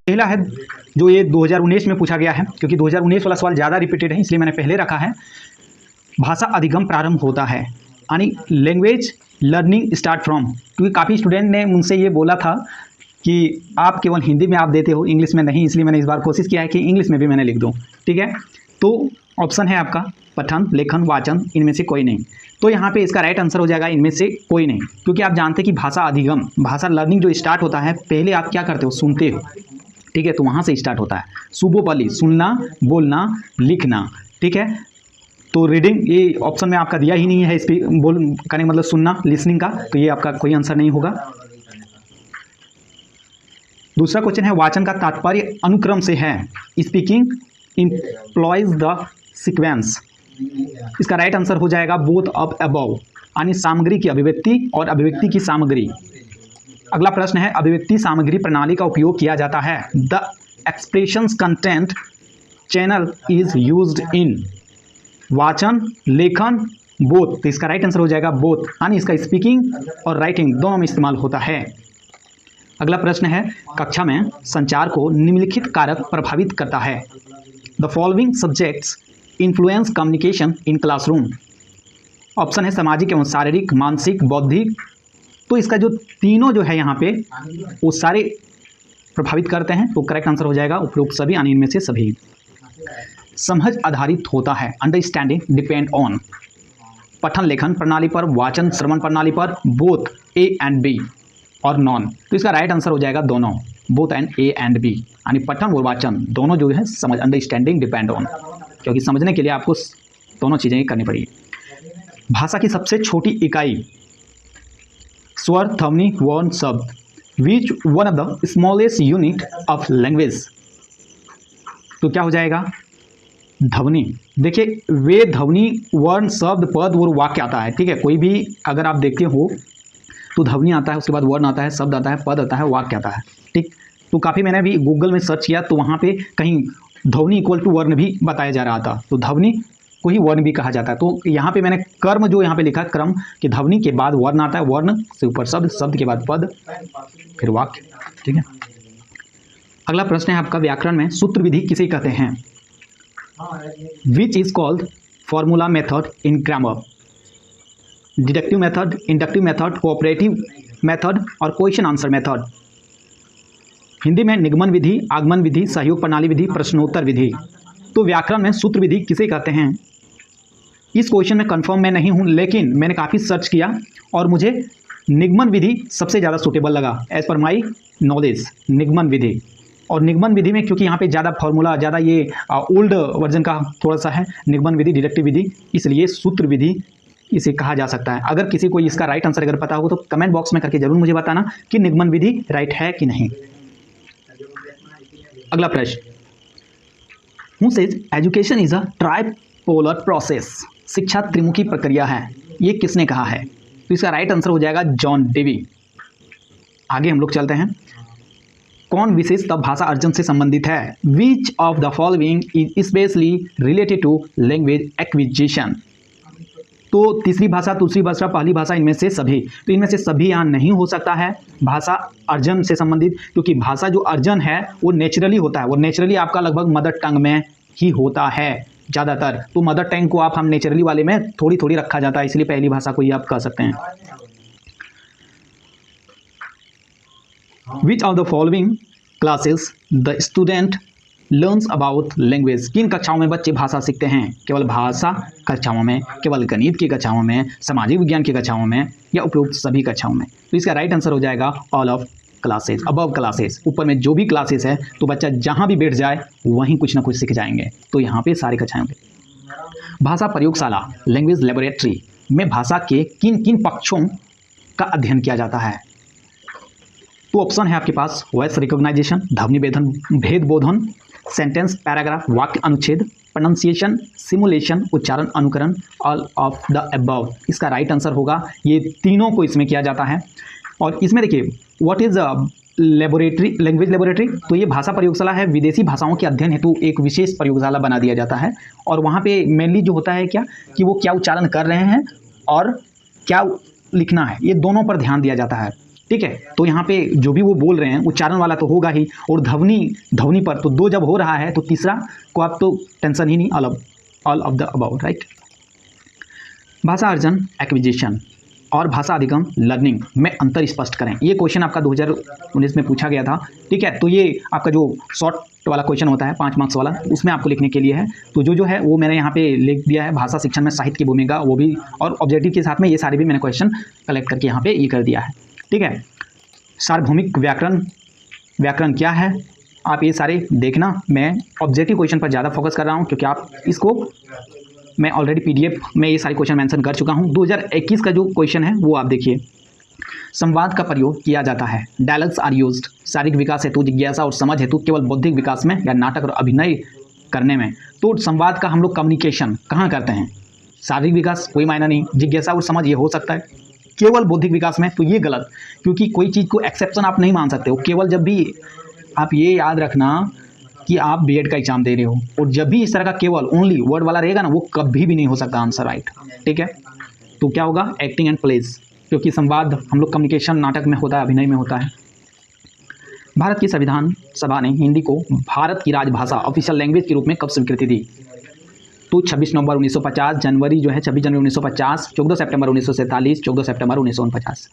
पहला है जो ये 2019 में पूछा गया है, क्योंकि 2019 वाला सवाल ज़्यादा रिपीटेड है इसलिए मैंने पहले रखा है। भाषा अधिगम प्रारंभ होता है, यानी लैंग्वेज लर्निंग स्टार्ट फ्रॉम, क्योंकि काफ़ी स्टूडेंट ने मुझसे ये बोला था कि आप केवल हिंदी में आप देते हो, इंग्लिश में नहीं, इसलिए मैंने इस बार कोशिश किया है कि इंग्लिश में भी मैंने लिख दूँ। ठीक है, तो ऑप्शन है आपका पठन, लेखन, वाचन, इनमें से कोई नहीं। तो यहाँ पे इसका राइट आंसर हो जाएगा इनमें से कोई नहीं, क्योंकि आप जानते हैं कि भाषा अधिगम, भाषा लर्निंग जो स्टार्ट होता है, पहले आप क्या करते हो, सुनते हो। ठीक है, तो वहाँ से स्टार्ट होता है। सुबोपली, सुनना, बोलना, लिखना। ठीक है, तो रीडिंग ये ऑप्शन में आपका दिया ही नहीं है, स्पीक बोल करने मतलब सुनना, लिसनिंग का, तो ये आपका कोई आंसर नहीं होगा। दूसरा क्वेश्चन है वाचन का तात्पर्य अनुक्रम से है। Speaking employees the sequence. इसका राइट आंसर हो जाएगा बोथ ऑफ अबव, यानी सामग्री की अभिव्यक्ति और अभिव्यक्ति की सामग्री। अगला प्रश्न है अभिव्यक्ति सामग्री प्रणाली का उपयोग किया जाता है। The expressions content channel is used in. वाचन, लेखन, बोथ, तो इसका राइट आंसर हो जाएगा बोथ, यानी इसका स्पीकिंग और राइटिंग दोनों में इस्तेमाल होता है। अगला प्रश्न है कक्षा में संचार को निम्नलिखित कारक प्रभावित करता है। The following subjects influence communication in classroom. Option है सामाजिक एवं शारीरिक, मानसिक, बौद्धिक। तो इसका जो तीनों जो है यहाँ पे वो सारे प्रभावित करते हैं, तो करेक्ट आंसर हो जाएगा उपरोक्त सभी, यानी इनमें से सभी। समझ आधारित होता है, अंडरस्टैंडिंग डिपेंड ऑन। पठन लेखन प्रणाली पर, वाचन श्रवण प्रणाली पर, both A and B or none. तो इसका राइट आंसर हो जाएगा दोनों, both and A and B, यानी पठन और वाचन दोनों जो है समझ, अंडरस्टैंडिंग डिपेंड ऑन, क्योंकि समझने के लिए आपको दोनों चीज़ें करनी पड़ेगी। भाषा की सबसे छोटी इकाई स्वर, ध्वनि, वर्ण, शब्द। Which one of the smallest unit of language. तो क्या हो जाएगा, ध्वनि। देखिए वे ध्वनि, वर्ण, शब्द, पद और वाक्य आता है। ठीक है, कोई भी अगर आप देखते हो तो ध्वनि आता है, उसके बाद वर्ण आता है, शब्द आता है, पद आता है, वाक्य आता है। ठीक, तो काफ़ी मैंने भी गूगल में सर्च किया तो वहाँ पे कहीं ध्वनि इक्वल टू वर्ण भी बताया जा रहा था, तो ध्वनि को ही वर्ण भी कहा जाता है। तो यहाँ पे मैंने कर्म जो यहाँ पे लिखा क्रम कि ध्वनि के बाद वर्ण आता है, वर्ण से ऊपर शब्द, शब्द के बाद पद, फिर वाक्य। ठीक है, अगला प्रश्न है आपका व्याकरण में सूत्र विधि किसे कहते हैं। Which is called formula method in grammar. Deductive method, inductive method, cooperative method और क्वेश्चन आंसर मेथड। हिंदी में निगमन विधि, आगमन विधि, सहयोग प्रणाली विधि, प्रश्नोत्तर विधि। तो व्याकरण में सूत्र विधि किसे कहते हैं, इस क्वेश्चन में कंफर्म मैं नहीं हूं, लेकिन मैंने काफ़ी सर्च किया और मुझे निगमन विधि सबसे ज़्यादा सूटेबल लगा एज पर माई नॉलेज, निगमन विधि। और निगमन विधि में क्योंकि यहाँ पे ज़्यादा फॉर्मूला, ज़्यादा ये ओल्ड वर्जन का थोड़ा सा है, निगमन विधि, डिडक्टिव विधि, इसलिए सूत्र विधि इसे कहा जा सकता है। अगर किसी को इसका राइट आंसर अगर पता हो तो कमेंट बॉक्स में करके जरूर मुझे बताना कि निगमन विधि राइट है कि नहीं। अगला प्रश्न, who says education is a tripolar process. शिक्षा त्रिमुखी प्रक्रिया है, ये किसने कहा है, तो इसका राइट आंसर हो जाएगा जॉन डेवी। आगे हम लोग चलते हैं, कौन विशेषता भाषा अर्जन से संबंधित है। Which of the following is specially related to language acquisition. तो तीसरी भाषा, दूसरी भाषा, पहली भाषा, इनमें से सभी। तो इनमें से सभी यहाँ नहीं हो सकता है भाषा अर्जन से संबंधित, क्योंकि भाषा जो अर्जन है वो नेचुरली होता है, वो नेचुरली आपका लगभग मदर टंग में ही होता है ज़्यादातर। तो मदर टंग को आप हम नेचुरली वाले में थोड़ी थोड़ी रखा जाता है, इसलिए पहली भाषा को ही आप कह सकते हैं। विच of the following classes the student learns about language. किन कक्षाओं में बच्चे भाषा सीखते हैं, केवल भाषा कक्षाओं में, केवल गणित की कक्षाओं में, सामाजिक विज्ञान की कक्षाओं में, या उपरोक्त सभी कक्षाओं में। तो इसका राइट आंसर हो जाएगा all of classes, above classes. ऊपर में जो भी क्लासेस है तो बच्चा जहाँ भी बैठ जाए वहीं कुछ ना कुछ सीख जाएंगे, तो यहाँ पे सारी कक्षाएं होंगी। भाषा प्रयोगशाला, लैंग्वेज लेबोरेटरी में भाषा के किन किन पक्षों का अध्ययन किया जाता है। तो ऑप्शन है आपके पास वॉइस रिकॉग्नाइजेशन, ध्वनि भेद बोधन, सेंटेंस, पैराग्राफ, वाक्य अनुच्छेद, प्रोनाउंसिएशन, सिमुलेशन, उच्चारण अनुकरण, ऑल ऑफ द अबव। इसका राइट आंसर होगा ये तीनों को इसमें किया जाता है। और इसमें देखिए what is laboratory, language laboratory, तो ये भाषा प्रयोगशाला है, विदेशी भाषाओं के अध्ययन हेतु एक विशेष प्रयोगशाला बना दिया जाता है। और वहाँ पे मेनली जो होता है क्या कि वो क्या उच्चारण कर रहे हैं और क्या लिखना है, ये दोनों पर ध्यान दिया जाता है। ठीक है। तो यहाँ पे जो भी वो बोल रहे हैं उच्चारण वाला तो होगा ही, और ध्वनि पर तो 2 जब हो रहा है तो तीसरा को आप तो टेंशन ही नहीं, all of the about, right. भाषा अर्जन एक्विजिशन और भाषा अधिगम लर्निंग में अंतर स्पष्ट करें। ये क्वेश्चन आपका 2019 में पूछा गया था, ठीक है। तो ये आपका जो शॉर्ट वाला क्वेश्चन होता है 5 मार्क्स वाला, उसमें आपको लिखने के लिए है। तो जो है वो मैंने यहाँ पे लिख दिया है, भाषा शिक्षण में साहित्य की भूमिका, वो भी, और ऑब्जेक्टिव के साथ में ये सारे भी मैंने क्वेश्चन कलेक्ट करके यहाँ पे ये कर दिया है, ठीक है। सार्वभौमिक व्याकरण क्या है, आप ये सारे देखना। मैं ऑब्जेक्टिव क्वेश्चन पर ज़्यादा फोकस कर रहा हूँ क्योंकि आप इसको, मैं ऑलरेडी PDF में ये सारे क्वेश्चन मेंशन कर चुका हूँ। 2021 का जो क्वेश्चन है वो आप देखिए। संवाद का प्रयोग किया जाता है, डायलॉग्स आर यूज्ड शारीरिक विकास हेतु, जिज्ञासा और समझ हेतु, केवल बौद्धिक विकास में या नाटक और अभिनय करने में। तो संवाद का हम लोग कम्युनिकेशन कहाँ करते हैं, शारीरिक विकास कोई मायना नहीं, जिज्ञासा और समझ ये हो सकता है, केवल बौद्धिक विकास में तो ये गलत, क्योंकि कोई चीज़ को एक्सेप्शन आप नहीं मान सकते हो। केवल जब भी आप ये याद रखना कि आप B.Ed का एग्जाम दे रहे हो, और जब भी इस तरह का केवल ओनली वर्ड वाला रहेगा ना, वो कभी भी नहीं हो सकता आंसर राइट, ठीक है। तो क्या होगा, एक्टिंग एंड प्लेज, क्योंकि संवाद हम लोग कम्युनिकेशन नाटक में होता है, अभिनय में होता है। भारत की संविधान सभा ने हिंदी को भारत की राजभाषा ऑफिशियल लैंग्वेज के रूप में कब स्वीकृति दी? तो 26 नवंबर 1950, जनवरी जो है 26 जनवरी 1950, 14 सितंबर 1947, 14 सितंबर 1949।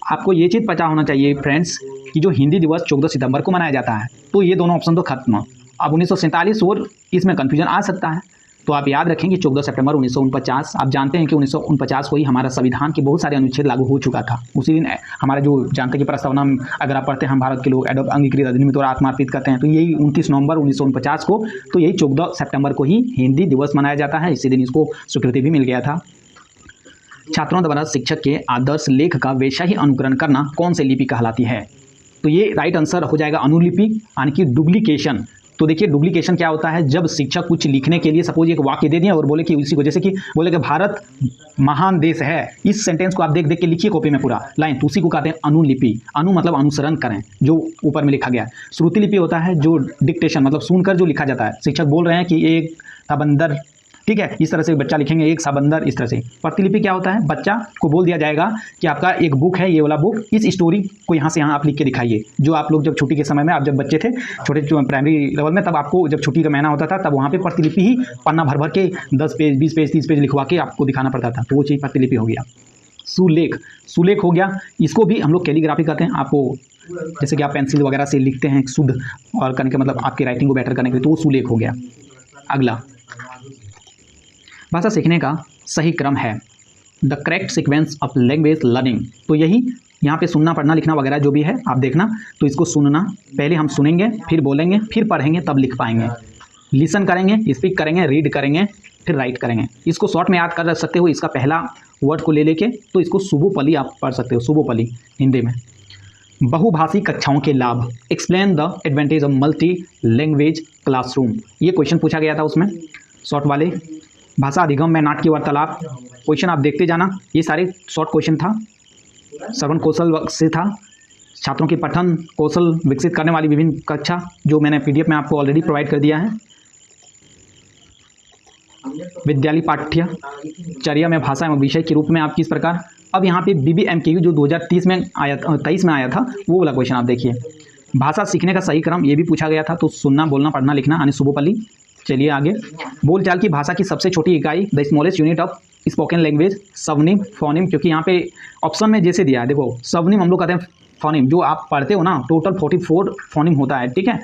आपको ये चीज़ पता होना चाहिए फ्रेंड्स कि जो हिंदी दिवस 14 सितंबर को मनाया जाता है, तो ये दोनों ऑप्शन तो खत्म। अब 1947 और इसमें कन्फ्यूजन आ सकता है, तो आप याद रखें कि 14 सितंबर 1949, आप जानते हैं कि 1949 को ही हमारा संविधान के बहुत सारे अनुच्छेद लागू हो चुका था। उसी दिन हमारा जो जानते हैं कि प्रस्तावना, अगर आप पढ़ते हैं, हम भारत के लोग एडॉप्ट अंगीकृत अधिनियम द्वारा आत्मार्पित करते हैं, तो यही 29 नवंबर 1949 को, तो यही 14 सितंबर को ही हिंदी दिवस मनाया जाता है। इसी दिन इसको स्वीकृति भी मिल गया था। छात्रों द्वारा शिक्षक के आदर्श लेख का वैसा ही अनुकरण करना कौन सी लिपि कहलाती है? तो ये राइट आंसर हो जाएगा अनुलिपि, यानी कि डुप्लीकेशन। तो देखिए डुप्लीकेशन क्या होता है, जब शिक्षक कुछ लिखने के लिए सपोज एक वाक्य दे दिया और बोले कि उसी को, जैसे कि बोले कि भारत महान देश है, इस सेंटेंस को आप देख देख के लिखिए कॉपी में पूरा लाइन, तो उसी को कहते हैं अनुलिपि। अनु मतलब अनुसरण करें, जो ऊपर में लिखा गया। श्रुति लिपि होता है जो डिक्टेशन मतलब सुनकर जो लिखा जाता है, शिक्षक बोल रहे हैं कि एक था बंदर, ठीक है, इस तरह से बच्चा लिखेंगे एक सा बंदर, इस तरह से। प्रतिलिपि क्या होता है, बच्चा को बोल दिया जाएगा कि आपका एक बुक है, ये वाला बुक, इस स्टोरी को यहाँ से यहाँ आप लिख के दिखाइए। जो आप लोग जब छुट्टी के समय में, आप जब बच्चे थे छोटे प्राइमरी लेवल में, तब आपको जब छुट्टी का महीना होता था, तब वहाँ पे प्रतिलिपि ही पन्ना भर भर के 10 पेज 20 पेज 30 पेज लिखवा के आपको दिखाना पड़ता था, तो वो चीज़ प्रतिलिपि हो गया। सुलेख हो गया, इसको भी हम लोग कैलीग्राफी कहते हैं। आपको जैसे कि आप पेंसिल वगैरह से लिखते हैं शुद्ध और करने के मतलब आपकी राइटिंग को बेटर करने के लिए, तो वो सुलेख हो गया। अगला, भाषा सीखने का सही क्रम है the correct sequence of language learning. तो यही यहाँ पे सुनना, पढ़ना, लिखना वगैरह जो भी है आप देखना, तो इसको सुनना, पहले हम सुनेंगे, फिर बोलेंगे, फिर पढ़ेंगे, तब लिख पाएंगे। लिसन करेंगे, स्पीक करेंगे, रीड करेंगे, फिर राइट करेंगे। इसको शॉर्ट में याद कर सकते हो, इसका पहला वर्ड को ले लेके, तो इसको सुबोपली आप पढ़ सकते हो, सुबोपली हिंदी में। बहुभाषी कक्षाओं के लाभ, explain the advantage of multi language classroom. ये क्वेश्चन पूछा गया था उसमें शॉर्ट वाले। भाषा अधिगम में नाटकीय वार्तालाप, क्वेश्चन आप देखते जाना, ये सारे शॉर्ट क्वेश्चन था। श्रवण कौशल से था, छात्रों के पठन कौशल विकसित करने वाली विभिन्न कक्षा, जो मैंने PDF में आपको ऑलरेडी प्रोवाइड कर दिया है। विद्यालय पाठ्यचर्या में भाषा एवं विषय के रूप में आप किस प्रकार। अब यहाँ पे BBMKU जो 2023 में आया, 23 में आया था, वो वाला क्वेश्चन आप देखिए। भाषा सीखने का सही क्रम, ये भी पूछा गया था। तो सुनना, बोलना, पढ़ना, लिखना, यानी सुबोपली। चलिए आगे, बोलचाल की भाषा की सबसे छोटी इकाई, द smallest unit of spoken language, सवनिम, फोनिम। क्योंकि यहाँ पे ऑप्शन में जैसे दिया है, देखो सवनिम हम लोग कहते हैं फोनिम, जो आप पढ़ते हो ना, टोटल 44 फोनिम होता है, ठीक है,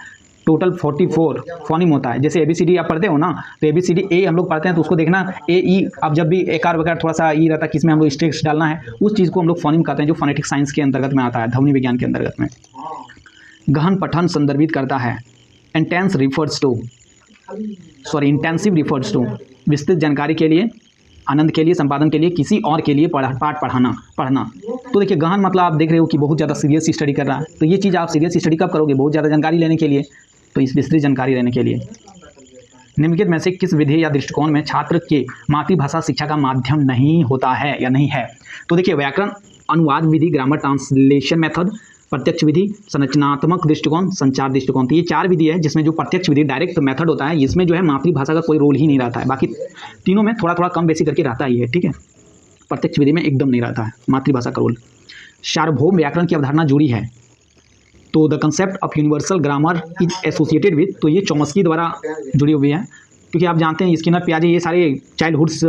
टोटल 44 फोनिम होता है। जैसे ABCD आप पढ़ते हो ना, तो ABCD A हम लोग पढ़ते हैं, तो उसको देखना AE, अब जब भी एकार वगैरह थोड़ा सा ई रहता है, किसमें हम लोग स्ट्रिक्स डालना है, उस चीज़ को हम लोग फोनिम कहते हैं, जो फोनेटिक साइंस के अंतर्गत में आता है, ध्वनि विज्ञान के अंतर्गत में। गहन पठन संदर्भित करता है, इंटेंसिव रिफर्स टू विस्तृत जानकारी के लिए, आनंद के लिए, संपादन के लिए, किसी और के लिए पाठ पढ़ना। तो देखिए गहन मतलब आप देख रहे हो कि बहुत ज़्यादा सीरियस स्टडी कर रहा है, तो ये चीज़ आप सीरियस स्टडी कब करोगे, बहुत ज़्यादा जानकारी लेने के लिए, तो इस विस्तृत जानकारी लेने के लिए। निम्नलिखित में से किस विधि या दृष्टिकोण में छात्र के मातृभाषा शिक्षा का माध्यम नहीं होता है या नहीं है? तो देखिए व्याकरण अनुवाद विधि, ग्रामर ट्रांसलेशन मेथड, प्रत्यक्ष विधि, संरचनात्मक दृष्टिकोण, संचार दृष्टिकोण। तो ये 4 विधि है, जिसमें जो प्रत्यक्ष विधि डायरेक्ट मेथड होता है, इसमें जो है मातृभाषा का कोई रोल ही नहीं रहता है। बाकी तीनों में थोड़ा थोड़ा कम बेसी करके रहता ही है, ठीक है। प्रत्यक्ष विधि में एकदम नहीं रहता है मातृभाषा का रोल। सार्वभौम व्याकरण की अवधारणा जुड़ी है। तो the concept of universal grammar is associated with, तो ये चॉम्स्की द्वारा जुड़ी हुई है, क्योंकि आप जानते हैं स्किनर, पियाजे ये सारे चाइल्डहुड्स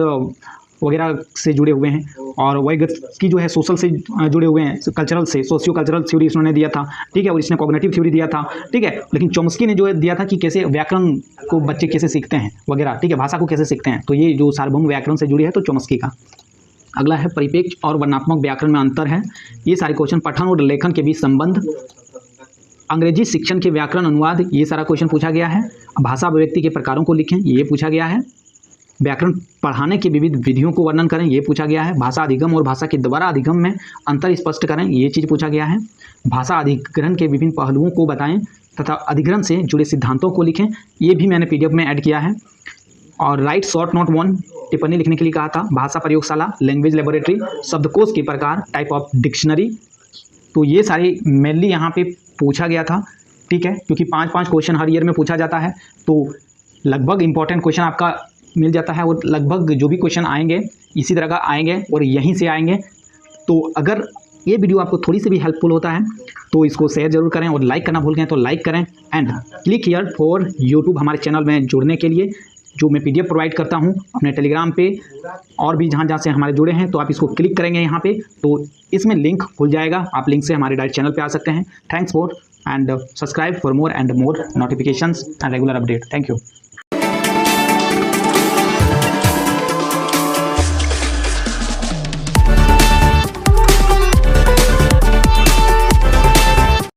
वगैरह से जुड़े हुए हैं, और वाइगत्स्की जो है सोशल से जुड़े हुए हैं, कल्चरल से, सोशियो कल्चरल थ्योरी इसने दिया था, ठीक है, और इसने कॉग्निटिव थ्योरी दिया था, ठीक है। लेकिन चॉम्स्की ने जो दिया था कि कैसे व्याकरण को बच्चे कैसे सीखते हैं वगैरह, ठीक है, भाषा को कैसे सीखते हैं, तो ये जो सार्वभौम व्याकरण से जुड़ी है तो चॉम्स्की का। अगला है परिपेक्ष और वर्णात्मक व्याकरण में अंतर है। ये सारे क्वेश्चन पठन और लेखन के बीच संबंध, अंग्रेजी शिक्षण के व्याकरण अनुवाद, ये सारा क्वेश्चन पूछा गया है। भाषा अभिव्यक्ति के प्रकारों को लिखें, ये पूछा गया है। व्याकरण पढ़ाने की विविध विधियों को वर्णन करें, ये पूछा गया है। भाषा अधिगम और भाषा के द्वारा अधिगम में अंतर स्पष्ट करें, ये चीज़ पूछा गया है। भाषा अधिग्रहण के विभिन्न पहलुओं को बताएं तथा अधिग्रहण से जुड़े सिद्धांतों को लिखें, ये भी मैंने PDF में ऐड किया है। और राइट शॉर्ट नोट 1 टिप्पणी लिखने के लिए कहा था। भाषा प्रयोगशाला, लैंग्वेज लेबोरेटरी, शब्दकोश के प्रकार, टाइप ऑफ डिक्शनरी, तो ये सारे मेनली यहाँ पे पूछा गया था, ठीक है, क्योंकि 5-5 क्वेश्चन हर ईयर में पूछा जाता है, तो लगभग इंपॉर्टेंट क्वेश्चन आपका मिल जाता है, और लगभग जो भी क्वेश्चन आएंगे इसी तरह का आएंगे और यहीं से आएंगे। तो अगर ये वीडियो आपको थोड़ी सी भी हेल्पफुल होता है तो इसको शेयर जरूर करें, और लाइक करना भूल गए तो लाइक करें, and click here for YouTube हमारे चैनल में जुड़ने के लिए, जो मैं PDF प्रोवाइड करता हूँ अपने टेलीग्राम पे, और भी जहाँ से हमारे जुड़े हैं, तो आप इसको क्लिक करेंगे यहाँ पे तो इसमें लिंक खुल जाएगा, आप लिंक से हमारे डायरेक्ट चैनल पे आ सकते हैं। Thanks for and subscribe for more and more notifications and regular update. Thank you.